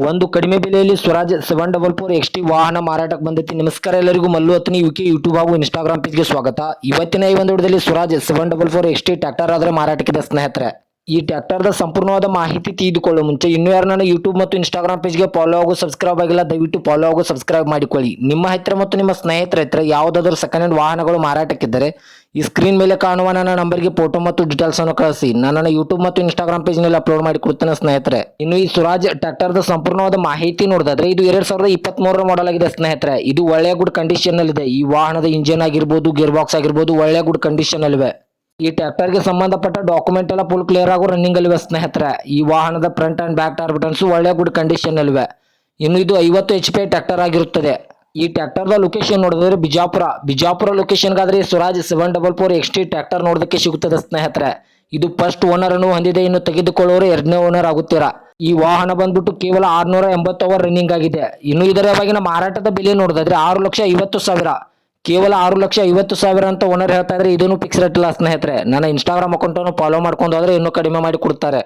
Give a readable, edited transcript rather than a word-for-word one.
ಒಂದು ಕಡಿಮೆ ಬೆಲೆಯಲ್ಲಿ ಸ್ವರಾಜ್ 744 XT ವಾಹನ ಮಾರಾಟಕ್ಕೆ ಬಂದೈತಿ. ನಮಸ್ಕಾರ ಎಲ್ಲರಿಗೂ, ಮಲ್ಲು ಅತ್ನಿ ಯುಕೆ ಯೂಟ್ಯೂಬ್ ಹಾಗೂ ಇನ್ಸ್ಟಾಗ್ರಾಮ್ ಪೇಜ್ಗೆ ಸ್ವಾಗತ. ಇವತ್ತಿನ ಈ ಒಂದು ವಿಡಿಯೋದಲ್ಲಿ ಸ್ವರಾಜ್ 744 XT ಟ್ರ್ಯಾಕ್ಟರ್ ಆದ್ರೆ ಮಾರಾಟಕ್ಕಿದೆ ಸ್ನೇಹಿತರೆ. ಈ ಟ್ರ್ಯಾಕ್ಟರ್ದ ಸಂಪೂರ್ಣವಾದ ಮಾಹಿತಿ ತಿಳಿದುಕೊಳ್ಳುವ ಮುಂಚೆ ಇನ್ನೂ ಯಾರು ನನ್ನ ಯೂಟ್ಯೂಬ್ ಮತ್ತು ಇನ್ಸ್ಟಾಗ್ರಾಮ್ ಪೇಜ್ಗೆ ಫಾಲೋ ಹಾಗೂ ಸಬ್ಸ್ಕ್ರೈಬ್ ಆಗಿಲ್ಲ, ದಯವಿಟ್ಟು ಫಾಲೋ ಹಾಗೂ ಸಬ್ಸ್ಕ್ರೈಬ್ ಮಾಡಿಕೊಳ್ಳಿ. ನಿಮ್ಮ ಹತ್ತಿರ ಮತ್ತು ನಿಮ್ಮ ಸ್ನೇಹಿತರ ಹತ್ತಿರ ಯಾವುದಾದರೂ ಸೆಕೆಂಡ್ ಹ್ಯಾಂಡ್ ವಾಹನಗಳು ಮಾರಾಟಕ್ಕಿದ್ದರೆ ಈ ಸ್ಕ್ರೀನ್ ಮೇಲೆ ಕಾಣುವ ನನ್ನ ನಂಬರ್ಗೆ ಫೋಟೋ ಮತ್ತು ಡೀಟೇಲ್ಸ್ ಅನ್ನು ಕಳಿಸಿ. ನನ್ನ ಯೂಟ್ಯೂಬ್ ಮತ್ತು ಇನ್ಸ್ಟಾಗ್ರಾಮ್ ಪೇಜ್ ನಲ್ಲಿ ಅಪ್ಲೋಡ್ ಮಾಡಿ ಕೊಡ್ತೇನೆ ಸ್ನೇಹಿತರೆ. ಇನ್ನು ಈ ಸ್ವರಾಜ್ ಟ್ರ್ಯಾಕ್ಟರ್ದ ಸಂಪೂರ್ಣವಾದ ಮಾಹಿತಿ ನೋಡಿದ್ರೆ ಇದು 2023 ಮಾಡೆಲ್ ಆಗಿದೆ ಸ್ನೇಹಿತರೆ. ಇದು ಒಳ್ಳೆಯ ಗುಡ್ ಕಂಡೀಷನ್ ಅಲ್ಲಿ ಇದೆ. ಈ ವಾಹನದ ಇಂಜಿನ್ ಆಗಿರ್ಬೋದು, ಗೇರ್ ಬಾಕ್ಸ್ ಆಗಿರ್ಬೋದು ಒಳ್ಳೆಯ ಗುಡ್ ಕಂಡೀಷನ್ ಅಲ್ಲಿವೆ. ಈ ಟ್ರ್ಯಾಕ್ಟರ್ಗೆ ಸಂಬಂಧಪಟ್ಟ ಡಾಕ್ಯುಮೆಂಟ್ ಎಲ್ಲ ಫುಲ್ ಕ್ಲಿಯರ್ ಆಗೋ ರನ್ನಿಂಗ್ ಅಲ್ಲಿವೆ ಸ್ನೇಹಿತರೆ. ಈ ವಾಹನದ front and back tyre buttons ಒಳ್ಳೆಯ ಗುಡ್ ಕಂಡೀಷನ್ ಅಲ್ಲಿವೆ. ಇನ್ನು ಇದು 50 HP ಟ್ರ್ಯಾಕ್ಟರ್ ಆಗಿರುತ್ತದೆ. ಈ ಟ್ರ್ಯಾಕ್ಟರ್ದ ಲೊಕೇಶನ್ ನೋಡಿದ್ರೆ ಬಿಜಾಪುರ ಲೊಕೇಶನ್ಗಾದ್ರೆ ಸ್ವರಾಜ್ 744 XT ಟ್ರ್ಯಾಕ್ಟರ್ ನೋಡೋದಕ್ಕೆ ಸಿಗುತ್ತದೆ ಸ್ನೇಹಿತರೆ. ಇದು ಫಸ್ಟ್ ಓನರ್ ಅನ್ನು ಹೊಂದಿದೆ. ಇನ್ನು ತೆಗೆದುಕೊಳ್ಳೋರು ಎರಡನೇ ಓನರ್ ಆಗುತ್ತೀರಾ. ಈ ವಾಹನ ಬಂದ್ಬಿಟ್ಟು ಕೇವಲ 680 ಅವರ್ ರನ್ನಿಂಗ್ ಆಗಿದೆ. ಇನ್ನು ಇದರ ಇವಾಗಿನ ಮಾರಾಟದ ಬೆಲೆ ನೋಡಿದ್ರೆ 6,50,000, ಕೇವಲ 6,50,000 ಅಂತ ಓನರ್ ಹೇಳ್ತಾ ಇದ್ರೆ ಇದನ್ನು ಫಿಕ್ಸ್ ರೇಟ್ ಇಲ್ಲ ಸ್ನೇಹಿತರೆ. ನನ್ನ ಇನ್ಸ್ಟಾಗ್ರಾಮ್ ಅಕೌಂಟ್ ಅನ್ನು ಫಾಲೋ ಮಾಡ್ಕೊಂಡು ಹೋದ್ರೆ ಇನ್ನೂ ಕಡಿಮೆ ಮಾಡಿ ಕೊಡ್ತಾರೆ.